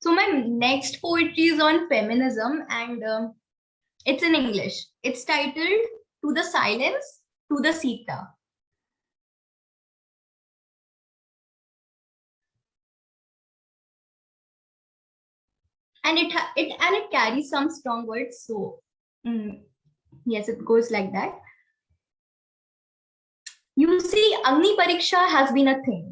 So my next poetry is on feminism, and it's in English. It's titled "To the Silence, to the Sita." And it carries some strong words. So yes, it goes like that. You see, Agni Pariksha has been a thing.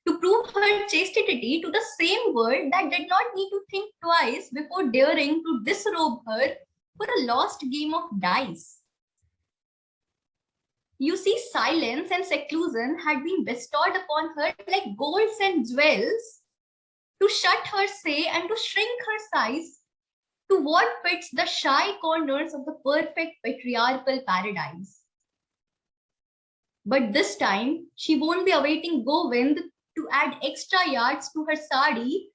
To prove her chastity to the same word that did not need to think twice before daring to disrobe her for a lost game of dice. You see, silence and seclusion had been bestowed upon her like golds and jewels to shut her say and to shrink her size to what fits the shy corners of the perfect patriarchal paradise. But this time, she won't be awaiting Govind to add extra yards to her sari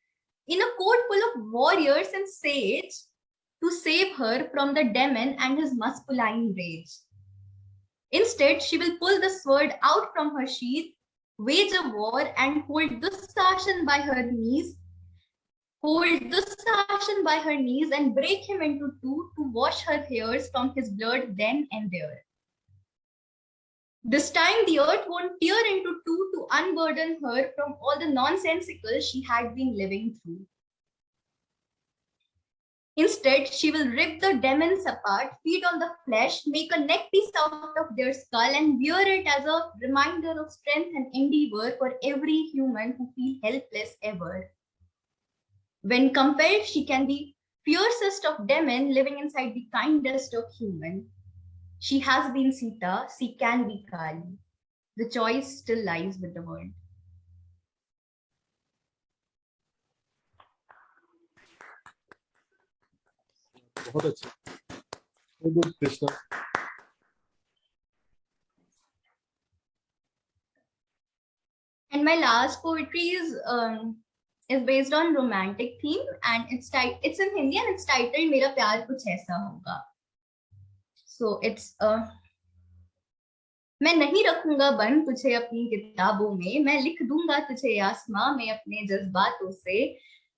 in a court full of warriors and sage to save her from the demon and his masculine rage. Instead, she will pull the sword out from her sheath, wage a war, and hold Dusashan by her knees, and break him into two to wash her hairs from his blood then and there. This time, the earth won't tear into two to unburden her from all the nonsensical she had been living through. Instead, she will rip the demons apart, feed on the flesh, make a neck piece out of their skull, and wear it as a reminder of strength and endeavor for every human who feels helpless ever. When compelled, she can be fiercest of demon living inside the kindest of human. She has been Sita, she can be Kali. The choice still lies with the world. बहुत अच्छा. So good, Krishna. And my last poetry is based on romantic theme, and it's in Hindi and it's titled "Mera pyar kuchh aisa hoga." So it's मैं नहीं रखूंगा बंद तुझे अपनी किताबों में, मैं लिख दूंगा तुझे आसमां में अपने जज्बातों से.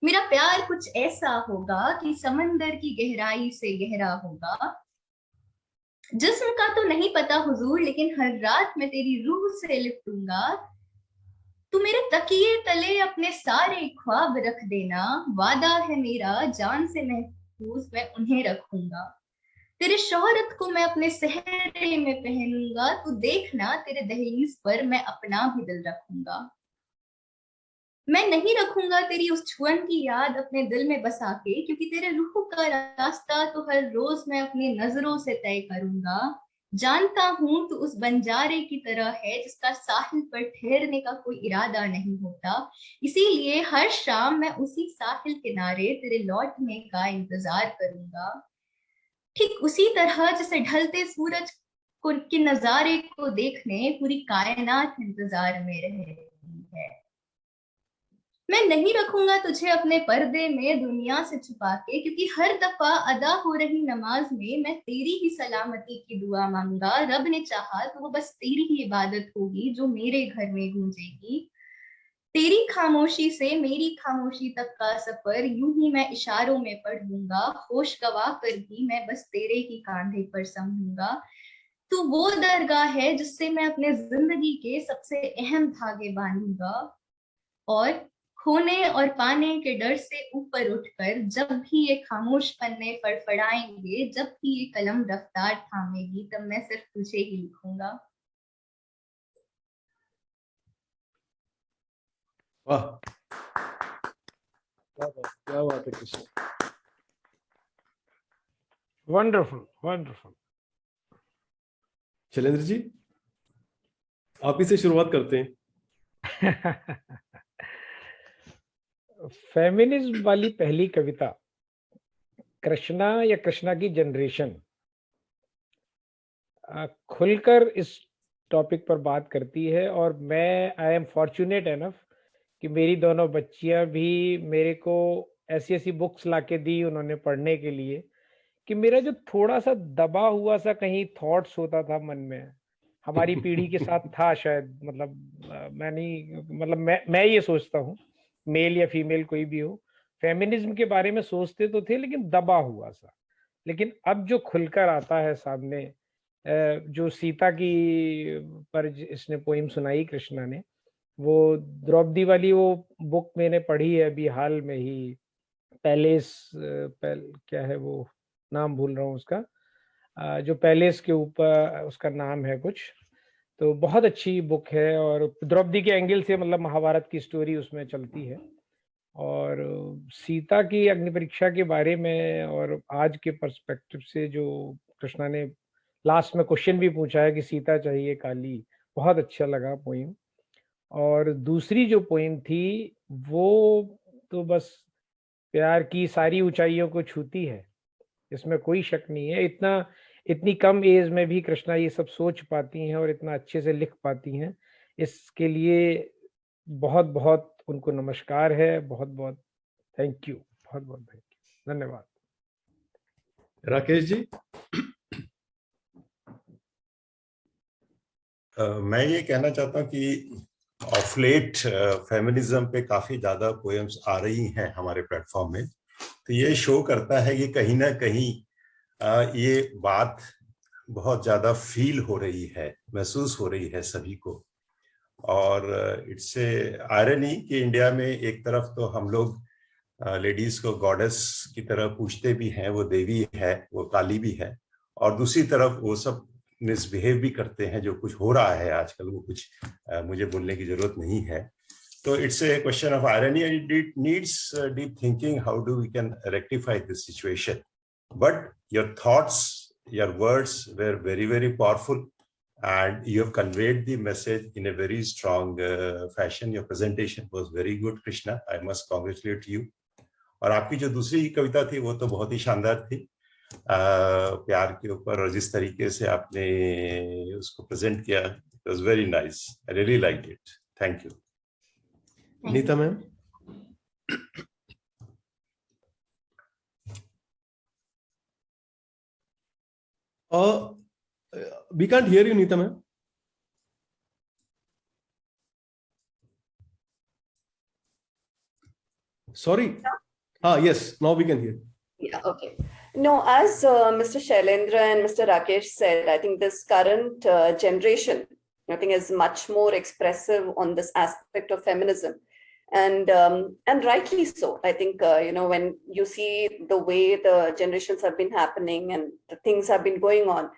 मेरा प्यार कुछ ऐसा होगा कि समंदर की गहराई से गहरा होगा. जिस्म का तो नहीं पता हुजूर, लेकिन हर रात मैं तेरी रूह से लिपटूंगा. तू मेरे तकिए तले अपने सारे ख्वाब रख देना, वादा है मेरा जान से महफूज मैं उन्हें रखूंगा. तेरे शोहरत को मैं अपने सहरे में पहनूंगा, तू देखना तेरे दहलीज पर मैं अपना भी दिल रखूंगा. मैं नहीं रखूंगा तेरी उस छुअन की याद अपने दिल में बसा के, क्योंकि तेरे रूह का रास्ता तो हर रोज मैं अपनी नजरों से तय करूंगा. जानता हूं तू उस बंजारे की तरह है जिसका साहिल पर ठहरने का कोई इरादा नहीं होता, इसीलिए हर शाम मैं उसी साहिल किनारे तेरे लौटने का इंतजार करूंगा. ठीक उसी तरह जैसे ढलते सूरज के नजारे को देखने पूरी कायनात इंतजार में रहती है. मैं नहीं रखूंगा तुझे अपने पर्दे में दुनिया से छुपा के, क्योंकि हर दफा अदा हो रही नमाज में मैं तेरी ही सलामती की दुआ मांगूंगा. रब ने चाहा तो वो बस तेरी ही इबादत होगी जो मेरे घर में गूंजेगी. तेरी खामोशी से मेरी खामोशी तक का सफर यूं ही मैं इशारों में पढ़ लूंगा. होश गवा कर भी मैं बस तेरे ही कांधे पर संभूंगा. तू वो दरगाह है जिससे मैं अपने जिंदगी के सबसे अहम धागे बांधूंगा. और खोने और पाने के डर से ऊपर उठकर जब भी ये खामोश पन्ने फड़फड़ाएंगे, जब भी ये कलम रफ्तार थामेगी, तब मैं सिर्फ तुझे ही लिखूंगा. वाह, क्या बात है कृष्ण. Wonderful wonderful. शैलेंद्र जी, आप ही से शुरुआत करते हैं. फेमिनिज्म वाली पहली कविता कृष्णा या कृष्णा की जनरेशन खुलकर इस टॉपिक पर बात करती है. और मैं आई एम फॉर्चुनेट एनफ कि मेरी दोनों बच्चियां भी मेरे को ऐसी ऐसी बुक्स लाके दी उन्होंने पढ़ने के लिए कि मेरा जो थोड़ा सा दबा हुआ सा कहीं थॉट्स होता था मन में, हमारी पीढ़ी के साथ था शायद, मतलब मैं नहीं, मतलब मैं ये सोचता हूँ, मेल या फीमेल कोई भी हो, फेमिनिज्म के बारे में सोचते तो थे लेकिन दबा हुआ सा। लेकिन अब जो खुलकर आता है सामने, जो सीता की पर इसने पोइम सुनाई कृष्णा ने, वो द्रौपदी वाली वो बुक मैंने पढ़ी है अभी हाल में ही, पैलेस, क्या है वो, नाम भूल रहा हूँ उसका, जो पैलेस के ऊपर उसका नाम है कुछ, तो बहुत अच्छी बुक है और द्रौपदी के एंगल से मतलब महाभारत की स्टोरी उसमें चलती है। और सीता की अग्नि परीक्षा के बारे में और आज के पर्सपेक्टिव से जो कृष्णा ने लास्ट में क्वेश्चन भी पूछा है कि सीता चाहिए काली, बहुत अच्छा लगा पोइम। और दूसरी जो पोइम थी वो तो बस प्यार की सारी ऊंचाइयों को छूती है, इसमें कोई शक नहीं है। इतनी कम एज में भी कृष्णा ये सब सोच पाती हैं और इतना अच्छे से लिख पाती हैं, इसके लिए बहुत बहुत उनको नमस्कार है, बहुत बहुत थैंक यू, बहुत बहुत थैंक यू, धन्यवाद। राकेश जी। मैं ये कहना चाहता हूँ कि ऑफ लेट फेमिनिज्म पे काफी ज्यादा पोएम्स आ रही हैं हमारे प्लेटफॉर्म में, तो ये शो करता है कि कहीं ना कहीं ये बात बहुत ज्यादा फील हो रही है, महसूस हो रही है सभी को। और इट्स आयरनी कि इंडिया में एक तरफ तो हम लोग लेडीज को गॉडेस की तरह पूछते भी हैं, वो देवी है, वो काली भी है, और दूसरी तरफ वो सब मिसबिहेव भी करते हैं। जो कुछ हो रहा है आजकल वो कुछ मुझे बोलने की जरूरत नहीं है। तो it's a question of irony and it needs deep thinking, how do we can rectify this situation. But your thoughts, your words were very, very powerful, and you have conveyed the message in a very strong fashion. Your presentation was very good, Krishna. I must congratulate you. और आपकी जो दूसरी कविता थी वो तो बहुत ही शानदार थी, प्यार के ऊपर, और जिस तरीके से आपने उसको प्रेजेंट किया, it was very nice. I really liked it. Thank you. Neeta ma'am. We can't hear you, Neeta ma'am. Sorry. Yes, now we can hear. Yeah, okay. No, as Mr. Shailendra and Mr. Rakesh said, I think this current generation, I think, is much more expressive on this aspect of feminism. And rightly so. I think, when you see the way the generations have been happening and the things have been going on,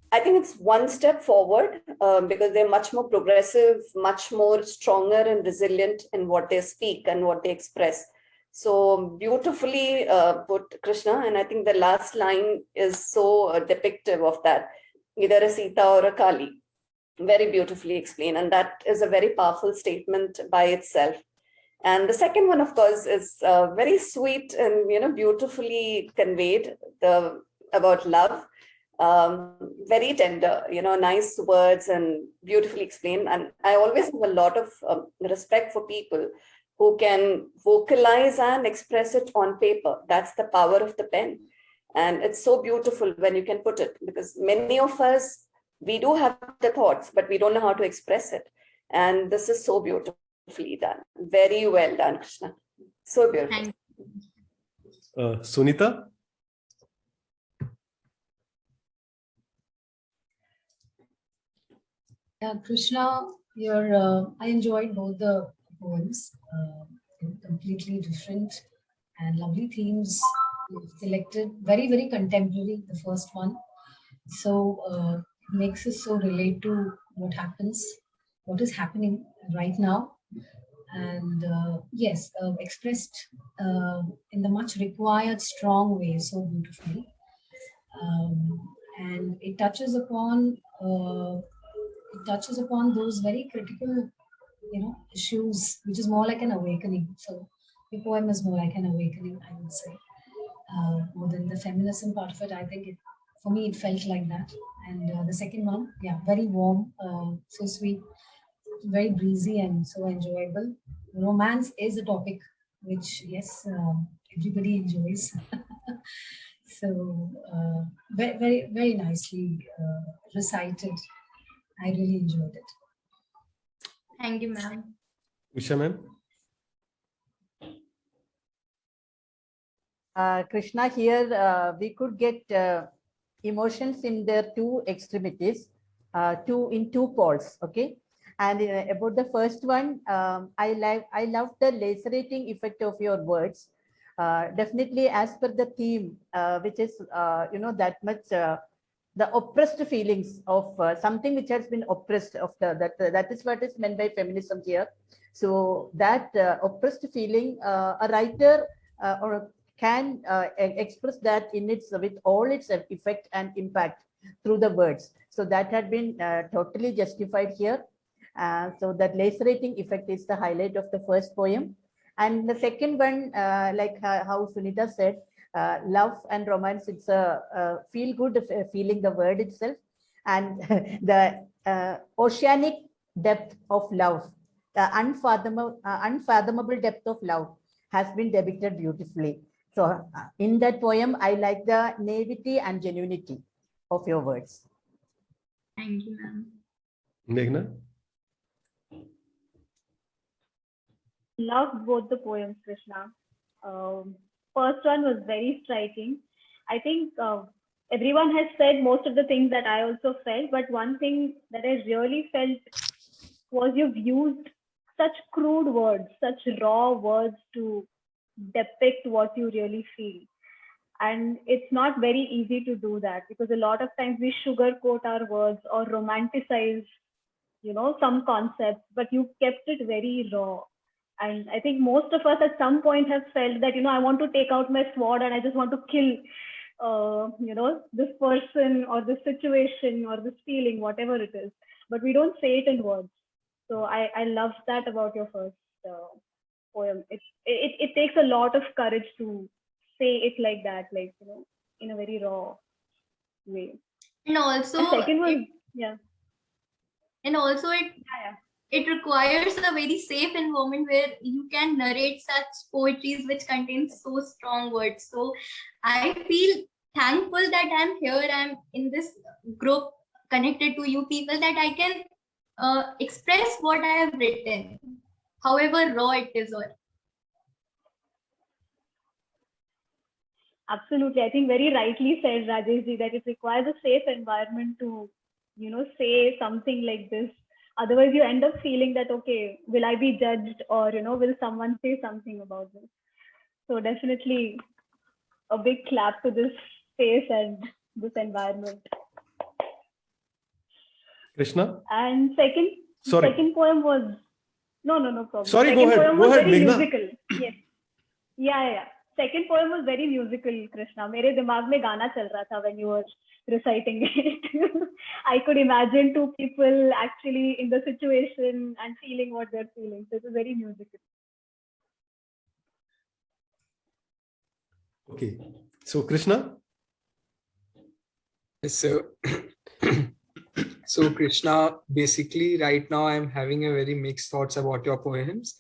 I think it's one step forward because they're much more progressive, much more stronger and resilient in what they speak and what they express. So beautifully put, Krishna. And I think the last line is so depictive of that, either a Sita or a Kali. Very beautifully explained. And that is a very powerful statement by itself. And the second one, of course, is very sweet and beautifully conveyed about love. Very tender, nice words and beautifully explained. And I always have a lot of respect for people who can vocalize and express it on paper. That's the power of the pen. And it's so beautiful when you can put it, because many of us, we do have the thoughts, but we don't know how to express it. And this is so beautifully done. Very well done, Krishna. So beautiful. Sunita? Yeah, Krishna, I enjoyed both the poems, completely different and lovely themes you've selected. Very, very contemporary, the first one. So it makes us so relate to what is happening right now. And yes, expressed in the much required strong way, so beautifully. And it touches upon those very critical, issues, which is more like an awakening. So the poem is more like an awakening, I would say. More than the feminism part of it, I think for me, it felt like that. And the second one, yeah, very warm, so sweet, very breezy and so enjoyable. Romance is a topic which, yes, everybody enjoys. So very, very, very nicely recited. I really enjoyed it. Thank you, ma'am. Usha ma'am. Krishna here, we could get emotions in their two extremities, in two poles, okay? And about the first one, I love the lacerating effect of your words. Definitely, as per the theme, which is, that much, the oppressed feelings of something which has been oppressed of that is what is meant by feminism here. So that oppressed feeling, a writer or can express that in its with all its effect and impact through the words. So that had been totally justified here. So that lacerating effect is the highlight of the first poem. And the second one, like how Sunita said, love and romance, it's a feel good feeling, the word itself. And the oceanic depth of love, the unfathomable depth of love has been depicted beautifully. So in that poem, I like the naivety and genuinity of your words. Thank you, ma'am. Meghna? Loved both the poems, Krishna. First one was very striking. I think everyone has said most of the things that I also felt, but one thing that I really felt was you've used such crude words, such raw words to depict what you really feel. And it's not very easy to do that, because a lot of times we sugarcoat our words or romanticize, some concepts, but you kept it very raw. And I think most of us at some point have felt that, I want to take out my sword and I just want to kill, this person or this situation or this feeling, whatever it is. But we don't say it in words. So I love that about your first poem. It takes a lot of courage to say it like that, in a very raw way. And also, and second was, And also it requires a very safe environment where you can narrate such poetries which contains so strong words. So I feel thankful that I'm here, I'm in this group connected to you people, that I can express what I have written, however raw it is. Absolutely. I think very rightly said, Rajeshji, that it requires a safe environment to, say something like this. Otherwise, you end up feeling that, okay, will I be judged, or, will someone say something about this? So definitely a big clap to this space and this environment. Krishna? And second poem was, no problem. Sorry, second go ahead. Poem was very Meghna. musical. Yes. Yeah. Second poem was very musical, Krishna. मेरे दिमाग में गाना चल रहा था when you were reciting it. I could imagine two people actually in the situation and feeling what they're feeling. So it was very musical. Okay. So Krishna? So Krishna, basically right now I'm having a very mixed thoughts about your poems.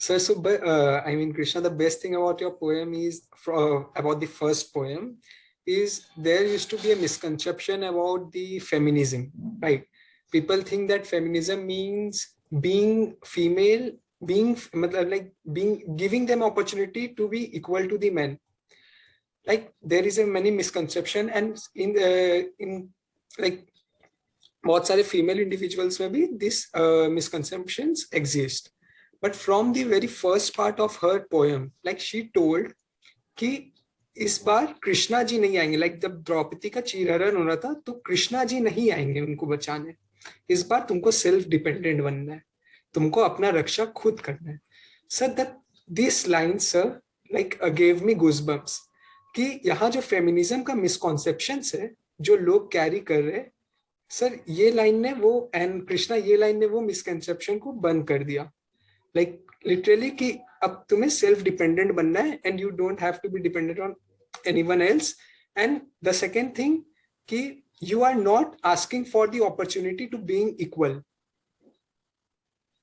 I mean, Krishna, the best thing about your poem is, about the first poem, is there used to be a misconception about the feminism, right? People think that feminism means being female, giving them opportunity to be equal to the men. Like there is a many misconception, and in बहुत सारे female individuals में भी this misconceptions exist. But from the very first part of her poem, like she told कि इस बार कृष्णा जी नहीं आएंगे, like जब द्रौपदी का चीरहरण हो रहा था तो कृष्णा जी नहीं आएंगे उनको बचाने, इस बार तुमको सेल्फ डिपेंडेंट बनना है, तुमको अपना रक्षा खुद करना है. Sir, this line, sir, gave me goosebumps कि यहाँ जो फेमिनिज्म का मिसकॉन्सेप्शंस है जो लोग कैरी कर रहे हैं, सर ये लाइन ने वो, एंड कृष्णा ये लाइन ने वो मिसकंसेप्शन को बंद कर दिया. लिटरली कि अब तुम्हें सेल्फ डिपेंडेंट बनना है and you don't have to be dependent on anyone else. And the second thing कि you are not asking for the opportunity to being equal.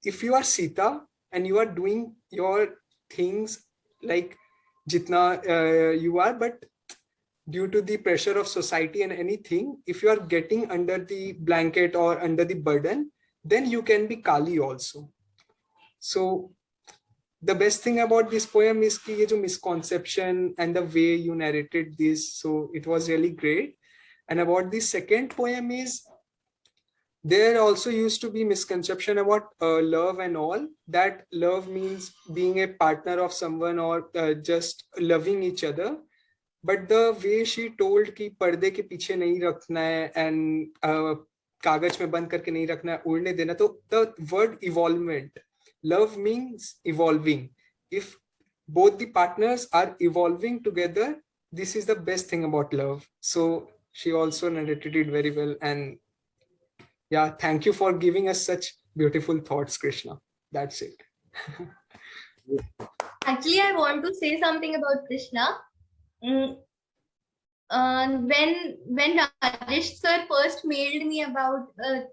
If you are Sita and you are doing your things जितना you are, but due to the pressure of society and anything, if you are getting under the blanket or under the burden, then you can be Kali also. So the best thing about this poem is ki ye jo misconception and the way you narrated this, so it was really great. And about the second poem is, there also used to be misconception about love and all, that love means being a partner of someone or just loving each other. But the way she told कि पर्दे के पीछे नहीं रखना है and कागज में बंद करके नहीं रखना है, उड़ने देना, तो the word evolvement, love means evolving. If both the partners are evolving together, this is the best thing about love. So she also narrated it very well. And yeah, thank you for giving us such beautiful thoughts, Krishna. That's it. Actually, I want to say something about Krishna. When Rajesh sir first mailed me about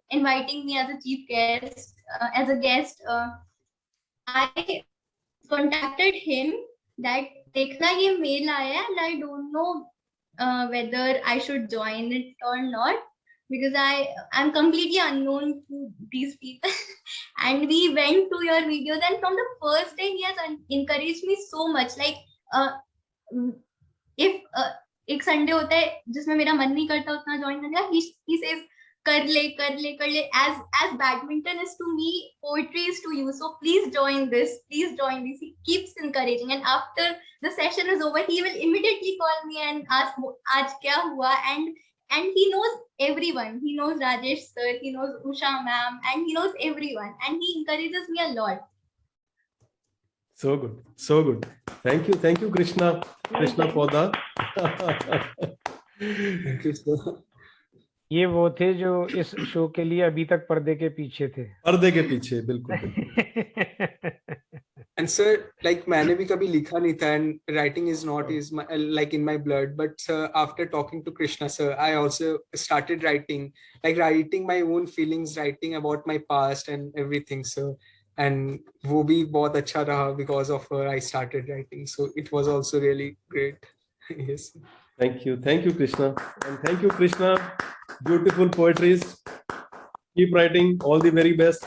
inviting me as a chief guest, I contacted him that देखना ये mail आया and I don't know whether I should join it or not, because I'm completely unknown to these people. And we went to your videos, and from the first day he has encouraged me so much. Like if एक Sunday होता है जिसमें मेरा मन नहीं करता उतना join करने का, he says कर ले, as badminton is to me, poetry is to you, so please join this. He keeps encouraging, and after the session is over he will immediately call me and ask आज क्या हुआ, and he knows everyone. He knows Rajesh sir, he knows Usha ma'am, and he knows everyone, and he encourages me a lot. So good. Thank you, Krishna for the. Thank you, sir. ये वो थे जो इस show के लिए अभी तक पर्दे के पीछे थे. पर्दे के पीछे, बिल्कुल. And sir, like मैंने भी कभी लिखा नहीं था, and writing is not like in my blood. But sir, after talking to Krishna sir, I also started writing my own feelings, writing about my past and everything, sir. And वो भी बहुत अच्छा रहा, because of her I started writing. So it was also really great. Yes. Thank you, Krishna, and thank you, Krishna. Beautiful poetries. Keep writing. All the very best.